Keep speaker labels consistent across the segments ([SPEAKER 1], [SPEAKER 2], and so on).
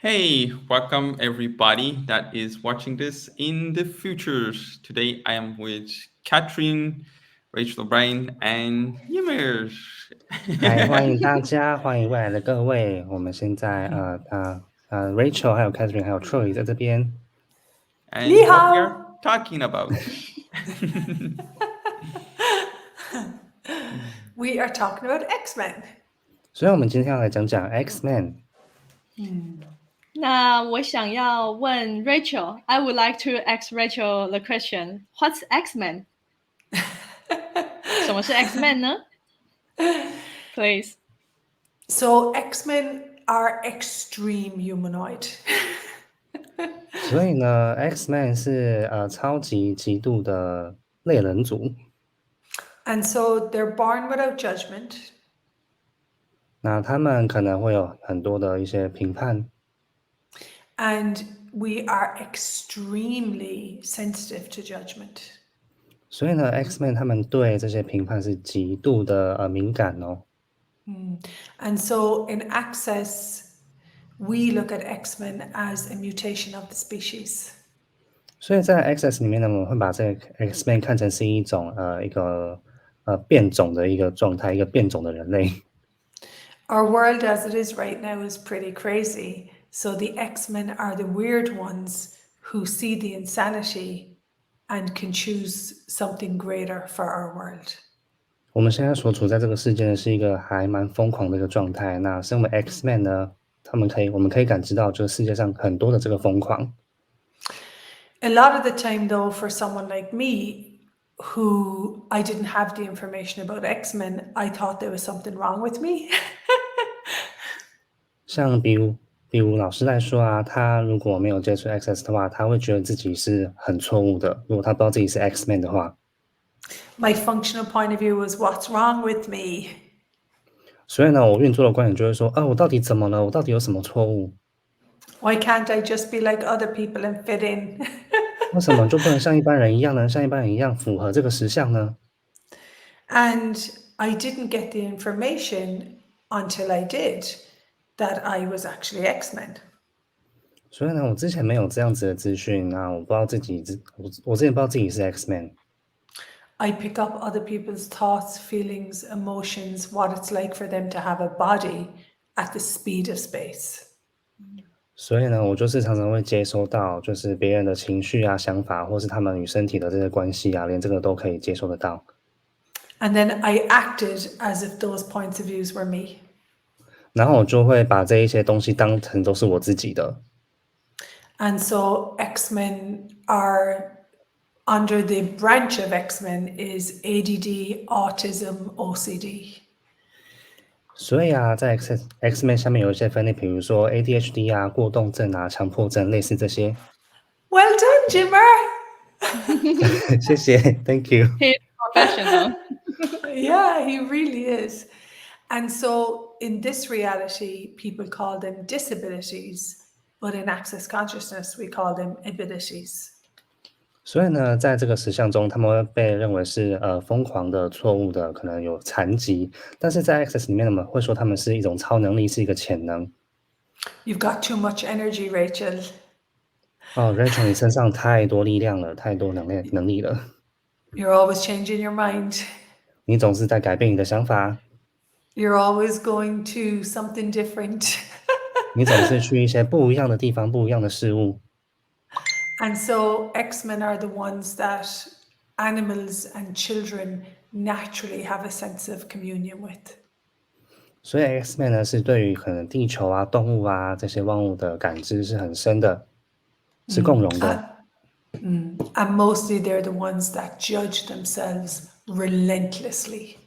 [SPEAKER 1] Hey, welcome everybody that is watching this in the future. Today I am with Kathryn, Rachel, Brian, and Ymir.
[SPEAKER 2] 嗨，欢迎大家，欢迎未来的各位。我们现在Rachel 还有 Kathryn 还有 Troy 在这边。
[SPEAKER 1] And what we are talking about.
[SPEAKER 3] We are talking about X Men.
[SPEAKER 2] 所以我们今天要来讲讲 X Men。
[SPEAKER 4] 那我想要问 Rachel，I would like to ask Rachel the question: What's X Men？ 什么是 X Men 呢 ？Please.
[SPEAKER 3] So X Men are extreme humanoid.
[SPEAKER 2] 所以呢 ，X Men 是超级极度的类人族。
[SPEAKER 3] And so they're born without judgment.
[SPEAKER 2] 那他们可能会有很多的一些评判。
[SPEAKER 3] And we are extremely sensitive to judgment.
[SPEAKER 2] 所以呢 ，X Men 他们对这些评判是极度的敏感哦。
[SPEAKER 3] And so in Acces, we look at X Men as a mutation of the species.
[SPEAKER 2] 所以在 Acces 里面呢，我们会把这个 X Men 看成是一种一个变种的一个状态，一个变种的人类。
[SPEAKER 3] Our world as it is right now is pretty crazy. So the X Men are the weird ones who see the insanity and can choose something greater for our world.
[SPEAKER 2] 我们现在所处在这个世界呢，是一个还蛮疯狂的一个状态。那身为 X Men 呢，我们可以感知到，就是世界上很多的这个疯狂。
[SPEAKER 3] A lot of the time, though, for someone like me, who I didn't have the information about X Men, I thought there was something wrong with me.
[SPEAKER 2] 像比如老师来说啊，他如果没有接触 Access 的话，他会觉得自己是很错误的。如果他不知道自己是 X Men 的话，
[SPEAKER 3] My functional point of view was, what's wrong with me?
[SPEAKER 2] 所以呢，我运作的观点就会说，我到底怎么了？我到底有什么错误？
[SPEAKER 3] Why can't I just be like other people and fit in?
[SPEAKER 2] 为什么就不能像一般人一样呢？像一般人一样符合这个实相呢？
[SPEAKER 3] And I didn't get the information until I did that I was actually X Men.
[SPEAKER 2] 所以呢，我之前没有这样子的资讯，那我不知道自己我之前不知道自己是 X Men。
[SPEAKER 3] I pick up other people's thoughts, feelings, emotions, what it's like for them to have a body at the speed of space.
[SPEAKER 2] 所以呢，我就是常常会接收到，就是别人的情绪啊、想法，或是他们与身体的这些关系啊，连这个都可以接收得到。
[SPEAKER 3] And then I acted as if those points of views were me.
[SPEAKER 2] 然后我就会把这一些东西当成都是我自己的。
[SPEAKER 3] And so X-Men are, under the branch of X-Men is ADD, autism, OCD.
[SPEAKER 2] 所以啊，在 X Men 下面有一些分类，比如说 ADHD 啊、过动症啊、强迫症，类似这些。
[SPEAKER 3] Well done, Jimmer.
[SPEAKER 2] 谢谢 ，Thank you。
[SPEAKER 4] He's professional.
[SPEAKER 3] Yeah, he really is. And so in this reality, people call them disabilities, but in Access Consciousness, we call them abilities.
[SPEAKER 2] 所以呢，在这个实相中，他们会被认为是疯狂的、错误的，可能有残疾。但是在 Access 里面，我们会说他们是一种超能力，是一个潜能。
[SPEAKER 3] You've got too much energy, Rachel.
[SPEAKER 2] Rachel， 你身上太多力量了，太多能力了。
[SPEAKER 3] You're always changing your mind.
[SPEAKER 2] 你总是在改变你的想法。
[SPEAKER 3] You're always going to something different.
[SPEAKER 2] 你总是去一些不一样的地方，不一样的事物。
[SPEAKER 3] And so X-Men are the ones that animals and children naturally have a sense of communion with.
[SPEAKER 2] 所以 X Men 呢，是对于可能地球啊、动物啊这些万物的感知是很深的，是共融的。
[SPEAKER 3] And mostly they're the ones that judge themselves relentlessly.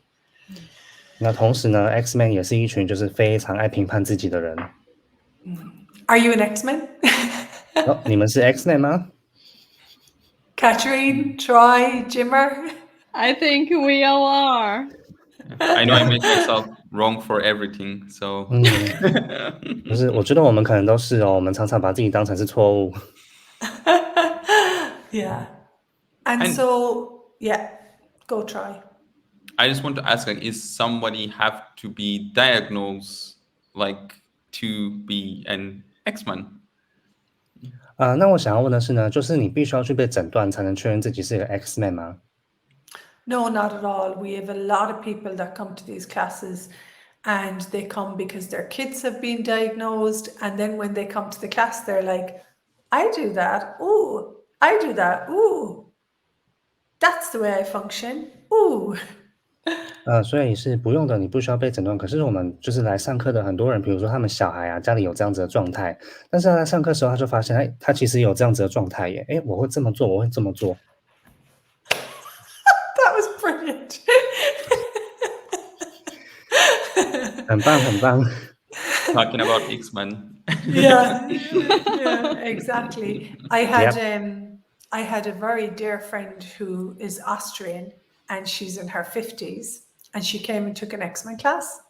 [SPEAKER 2] 那同时呢 ，X Men 也是一群就是非常爱评判自己的人。
[SPEAKER 3] Are you an X-Men?
[SPEAKER 2] 你们是 X Men 吗？
[SPEAKER 3] Kathryn, Troy, Jimmer?
[SPEAKER 4] I think we all are.
[SPEAKER 1] I know I make myself wrong for everything, so.
[SPEAKER 2] 不是，我觉得我们可能都是哦，我们常常把自己当成是错误。
[SPEAKER 3] Yeah. And so, yeah, go Troy.
[SPEAKER 1] I just want to ask, like, is somebody have to be diagnosed, like, to be an X Men.
[SPEAKER 2] 那我想要问的是呢，就是你必须要去被诊断才能确认自己是一个 X Men 吗？
[SPEAKER 3] No, not at all. We have a lot of people that come to these classes and they come because their kids have been diagnosed. And then when they come to the class, they're like, I do that. Ooh, I do that. Ooh, that's the way I function. Ooh.
[SPEAKER 2] 所以是不用的，你不需要被诊断。可是我们就是来上课的很多人，比如说他们小孩啊，家里有这样子的状态，但是他在上课的时候，他就发现，哎，他其实有这样子的状态耶，哎，我会这么做，我会这么做。
[SPEAKER 3] That was brilliant.
[SPEAKER 2] 很棒，很棒。
[SPEAKER 1] Talking about X Men.
[SPEAKER 3] Yeah, exactly. I had a very dear friend who is Austrian and she's in her 50s and she came and took an X Men class.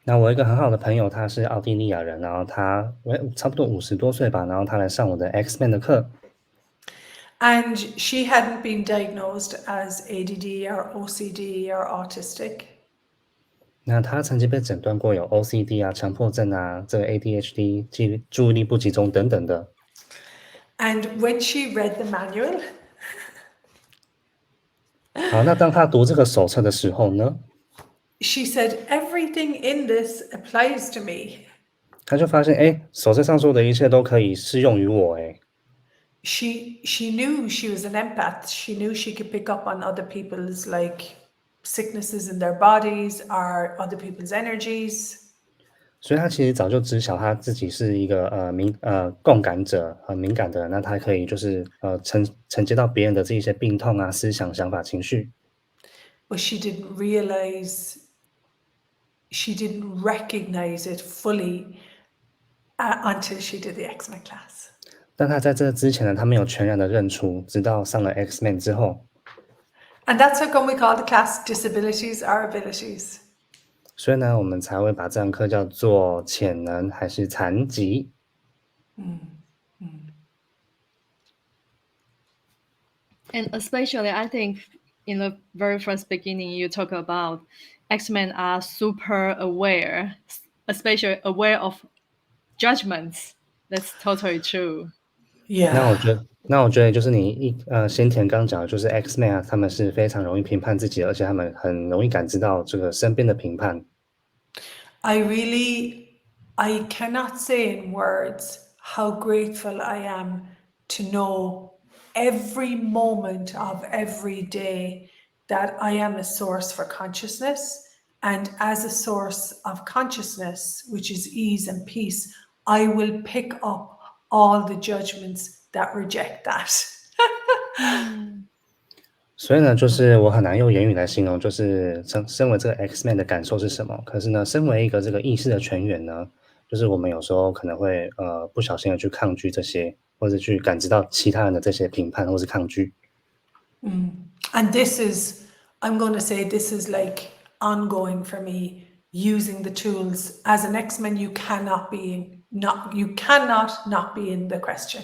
[SPEAKER 2] 那我一个很好的朋友，他是奥地利亚人，然后他差不多50多岁吧，然后他来上我的 X Men 的课。
[SPEAKER 3] And she hadn't been diagnosed as ADD or OCD or autistic.
[SPEAKER 2] 那他曾经被诊断过有 OCD 啊、强迫症啊、这个 ADHD、注意力不集中等等的。
[SPEAKER 3] And when she read the manual,
[SPEAKER 2] 好，那当他读这个手册的时候呢，
[SPEAKER 3] she said, everything in this applies to me.
[SPEAKER 2] 他就发现，哎，手册上说的一切都可以适用于我，哎。
[SPEAKER 3] She knew she was an empath. She knew she could pick up on other people's like sicknesses in their bodies or other people's energies.
[SPEAKER 2] 所以他其实早就知晓他自己是一个共感者，很敏感的人，那他可以就是承接到别人的这一些病痛啊、思想、想法、情绪。
[SPEAKER 3] But she didn't recognize it fully until she did the X Men class.
[SPEAKER 2] 但他在这之前呢，他没有全然的认出，直到上了 X Men 之后。
[SPEAKER 3] And that's how come we call the class Disabilities Are Abilities.
[SPEAKER 2] 所以呢，我们才会把这堂课叫做潜能还是残疾。
[SPEAKER 4] And especially, I think in the very first beginning, you talk about X-Men are super aware, especially aware of judgments. That's totally true.
[SPEAKER 3] Yeah.
[SPEAKER 2] 那我觉得就是你先前刚讲的就是 X Men 啊，他们是非常容易评判自己的，而且他们很容易感知到这个身边的评判。
[SPEAKER 3] I cannot say in words how grateful I am to know every moment of every day that I am a source for consciousness. And as a source of consciousness, which is ease and peace, I will pick up all the judgments that reject that.
[SPEAKER 2] 所以呢，就是我很难用言语来形容，就是身为这个 X Man 的感受是什么。可是呢，身为一个这个意识的全员呢，就是我们有时候可能会不小心的去抗拒这些，或者去感知到其他人的这些评判或是抗拒。
[SPEAKER 3] And this is, I'm going to say, this is like ongoing for me, using the tools. As an X Men, you cannot not be in the question.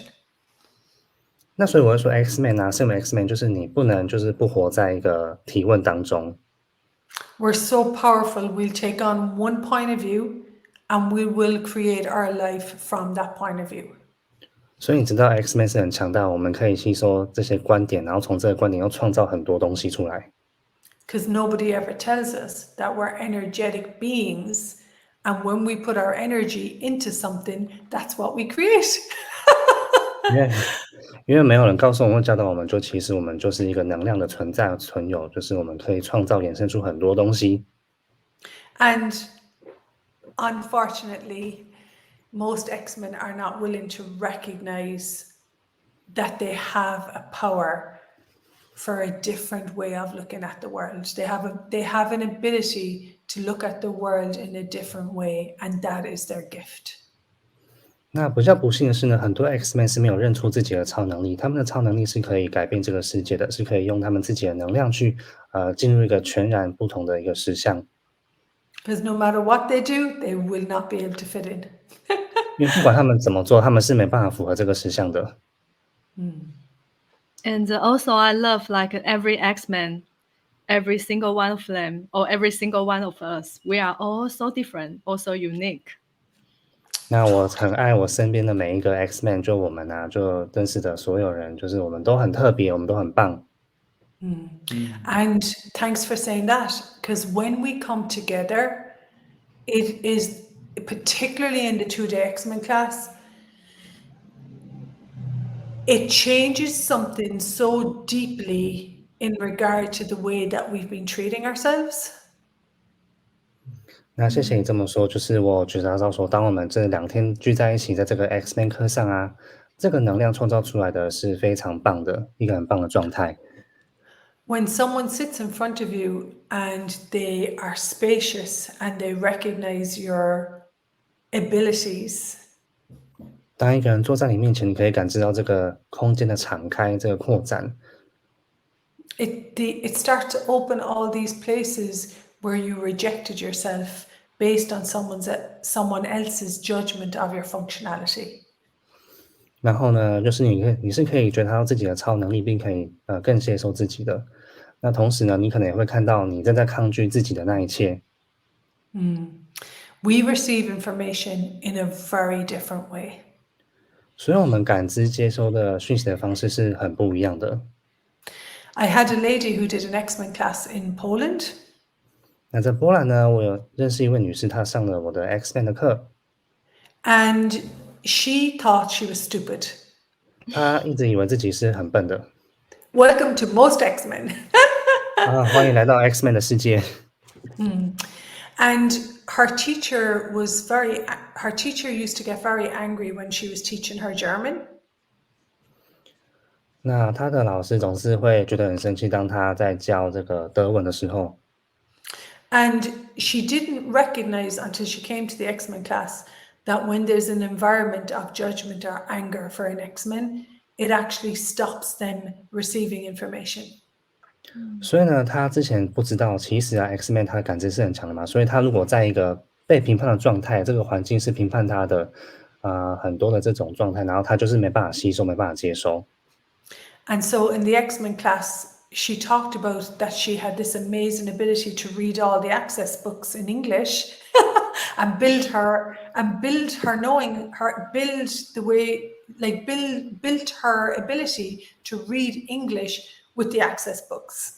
[SPEAKER 2] 那所以我会说 X Man 啊，身为 X Man 就是你不能就是不活在一个提问当中。
[SPEAKER 3] We're so powerful, we'll take on one point of view and we will create our life from that point of view.
[SPEAKER 2] 所以你知道 X Man 是很强大，我们可以吸收这些观点，然后从这个观点又创造很多东西出来。
[SPEAKER 3] Because nobody ever tells us that we're energetic beings, and when we put our energy into something, that's what we create.
[SPEAKER 2] 因为没有人告诉我们、教导我们，就其实我们就是一个能量的存在存有，就是我们可以创造、衍生出很多东西。
[SPEAKER 3] And unfortunately, most X-Men are not willing to recognize that they have a power for a different way of looking at the world. They have an ability to look at the world in a different way, and that is their gift.
[SPEAKER 2] 那比较不幸的是呢，很多 X-Men 是没有认出自己的超能力，他们的超能力是可以改变这个世界的，是可以用他们自己的能量去进入一个全然不同的一个实相。
[SPEAKER 3] Because no matter what they do, they will not be able to fit in.
[SPEAKER 2] 因为不管他们怎么做，他们是没办法符合这个实相的。
[SPEAKER 4] And also, I love like every X-Men, every single one of them, or every single one of us. We are all so different, also unique.
[SPEAKER 2] 那我很爱我身边的每一个 X Men，就我们啊，就认识的所有人，就是我们都很特别，我们都很棒。
[SPEAKER 3] And thanks for saying that, because when we come together, it is particularly in the 2-day X-Men class, it changes something so deeply in regard to the way that we've been treating ourselves.
[SPEAKER 2] 那谢谢你这么说，就是我觉得到说，当我们这2天聚在一起，在这个 X Men 课上啊，这个能量创造出来的是非常棒的一个很棒的状态。
[SPEAKER 3] When someone sits in front of you and they are spacious and they recognize your abilities,
[SPEAKER 2] 当一个人坐在你面前，你可以感知到这个空间的敞开，这个扩展。
[SPEAKER 3] it starts to open all these places where you rejected yourself based on someone else's judgment of your functionality.
[SPEAKER 2] 然后呢，就是你是可以觉察到自己的超能力，并可以更接受自己的。那同时呢，你可能也会看到你正在抗拒自己的那一切。
[SPEAKER 3] We receive information in a very different way.
[SPEAKER 2] 所以我们感知接收的讯息的方式是很不一样的。
[SPEAKER 3] I had a lady who did an X-Men class in Poland.
[SPEAKER 2] 那在波兰呢，我有认识一位女士，她上了我的 X Men 的课，
[SPEAKER 3] And she thought she was stupid.
[SPEAKER 2] 她一直以为自己是很笨的。
[SPEAKER 3] Welcome to most X-Men.
[SPEAKER 2] 欢迎来到 X Men 的世界。
[SPEAKER 3] And her teacher used to get very angry when she was teaching her German.
[SPEAKER 2] 那她的老师总是会觉得很生气，当她在教这个德文的时候。
[SPEAKER 3] And she didn't recognize until she came to the X-Men class that when there's an environment of judgment or anger for an X-Men, it actually stops them receiving information.
[SPEAKER 2] 所以呢，他之前不知道，其实啊 ，X Man 他的感知是很强的嘛，所以他如果在一个被评判的状态，这个环境是评判他的，很多的这种状态，然后他就是没办法吸收，没办法接收。
[SPEAKER 3] And so in the X-Men class, she talked about that she had this amazing ability to read all the Acces books in English and build her knowing her, build the way, like built her ability to read English with the Acces books.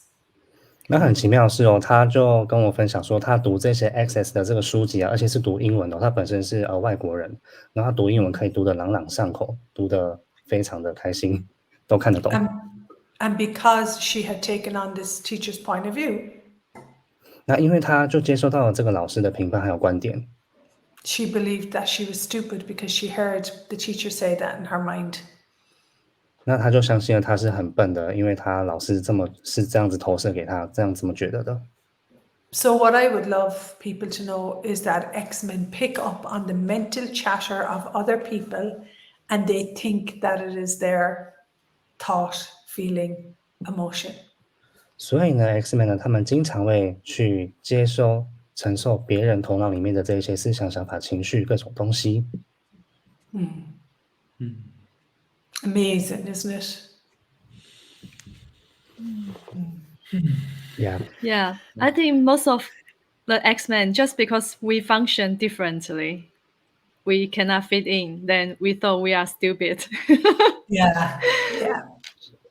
[SPEAKER 2] 那很奇妙的是哦，他就跟我分享说，他读这些 Access 的这个书籍啊，而且是读英文的，他本身是外国人，然后他读英文可以读得朗朗上口，读得非常的开心，都看得懂。
[SPEAKER 3] And because she had taken on this teacher's point of view,
[SPEAKER 2] 那因为他就接收到了这个老师的评判还有观点，
[SPEAKER 3] she believed that she was stupid because she heard the teacher say that in her mind.
[SPEAKER 2] 那他就相信了他是很笨的，因为他老师是这样子投射给他，这样这么觉得的。
[SPEAKER 3] So what I would love people to know is that X-Men pick up on the mental chatter of other people and they think that it is their thought, feeling, emotion.
[SPEAKER 2] 所以呢 ，X Men 呢，他们经常会去接收、承受别人头脑里面的这些思想、想法、情绪各种东西。
[SPEAKER 3] Amazing, isn't it?
[SPEAKER 2] Yeah.
[SPEAKER 4] I think most of the X-Men, just because we function differently, we cannot fit in, then we thought we are stupid.
[SPEAKER 3] Yeah.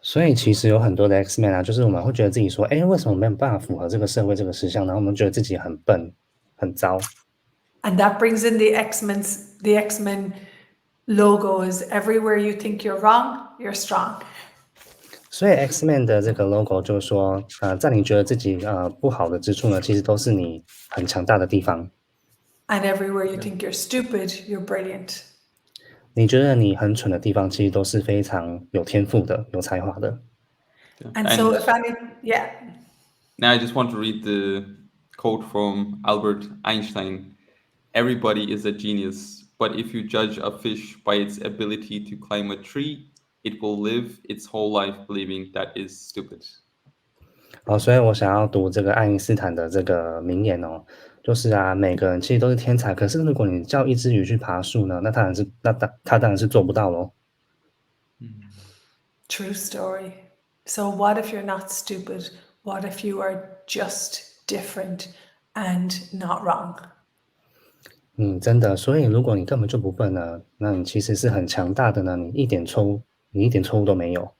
[SPEAKER 2] 所以其实有很多的 X Men 啊，就是我们会觉得自己说，哎，为什么没有办法符合这个社会这个实相？然后我们觉得自己很笨、很糟。
[SPEAKER 3] And that brings in the X-Men logo is everywhere you think you're wrong, you're strong.
[SPEAKER 2] 所以 X Men 的这个 logo 就是说，在你觉得自己不好的之处呢，其实都是你很强大的地方。
[SPEAKER 3] And everywhere you think you're stupid, you're brilliant.
[SPEAKER 2] 你觉得你很蠢的地方，其实都是非常有天赋的、有才华的。
[SPEAKER 3] And so if
[SPEAKER 1] Now I just want to read the quote from Albert Einstein. Everybody is a genius, but if you judge a fish by its ability to climb a tree, it will live its whole life believing that is stupid.
[SPEAKER 2] 所以我想要读这个爱因斯坦的这个名言哦，就是啊，每个人其实都是天才，可是如果你叫一只鱼去爬树呢，那它当然是做不到咯。
[SPEAKER 3] True story. So what if you're not stupid? What if you are just different and not wrong?
[SPEAKER 2] 真的，所以如果你根本就不笨呢，那你其实是很强大的呢，你一点错误都没有。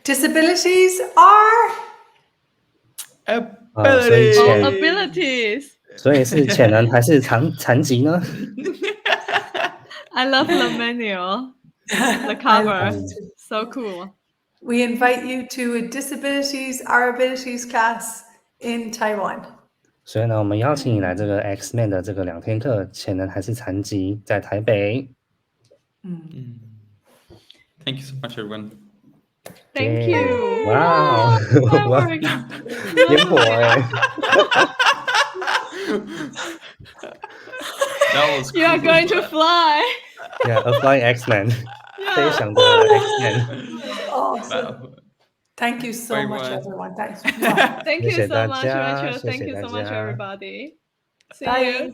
[SPEAKER 3] Disabilities are
[SPEAKER 4] abilities.
[SPEAKER 2] 所以是潜能还是残疾呢？
[SPEAKER 4] I love the menu, the cover, so cool.
[SPEAKER 3] We invite you to a Disabilities Are Abilities class in Taiwan.
[SPEAKER 2] 所以呢，我们邀请你来这个 X Men 的这个2天课，潜能还是残疾，在台北。
[SPEAKER 1] Thank you so much, everyone.
[SPEAKER 4] Thank you.
[SPEAKER 2] 哇哦，烟火哎！
[SPEAKER 1] That was
[SPEAKER 4] You are
[SPEAKER 1] cool.
[SPEAKER 4] going to fly.
[SPEAKER 2] Yeah, a flying X Men， 飞翔的 X Men。
[SPEAKER 3] Awesome.
[SPEAKER 1] Wow.
[SPEAKER 3] Thank you so
[SPEAKER 1] Bye,
[SPEAKER 3] much,
[SPEAKER 1] bye.
[SPEAKER 3] everyone. Thanks.
[SPEAKER 4] Thank you
[SPEAKER 2] 谢谢
[SPEAKER 4] so
[SPEAKER 2] 大
[SPEAKER 4] much,
[SPEAKER 2] 家，
[SPEAKER 4] Rachael.
[SPEAKER 2] 谢谢
[SPEAKER 4] Thank you
[SPEAKER 2] 大
[SPEAKER 4] so much,
[SPEAKER 2] 家。
[SPEAKER 4] everybody. See
[SPEAKER 3] Bye.
[SPEAKER 4] you.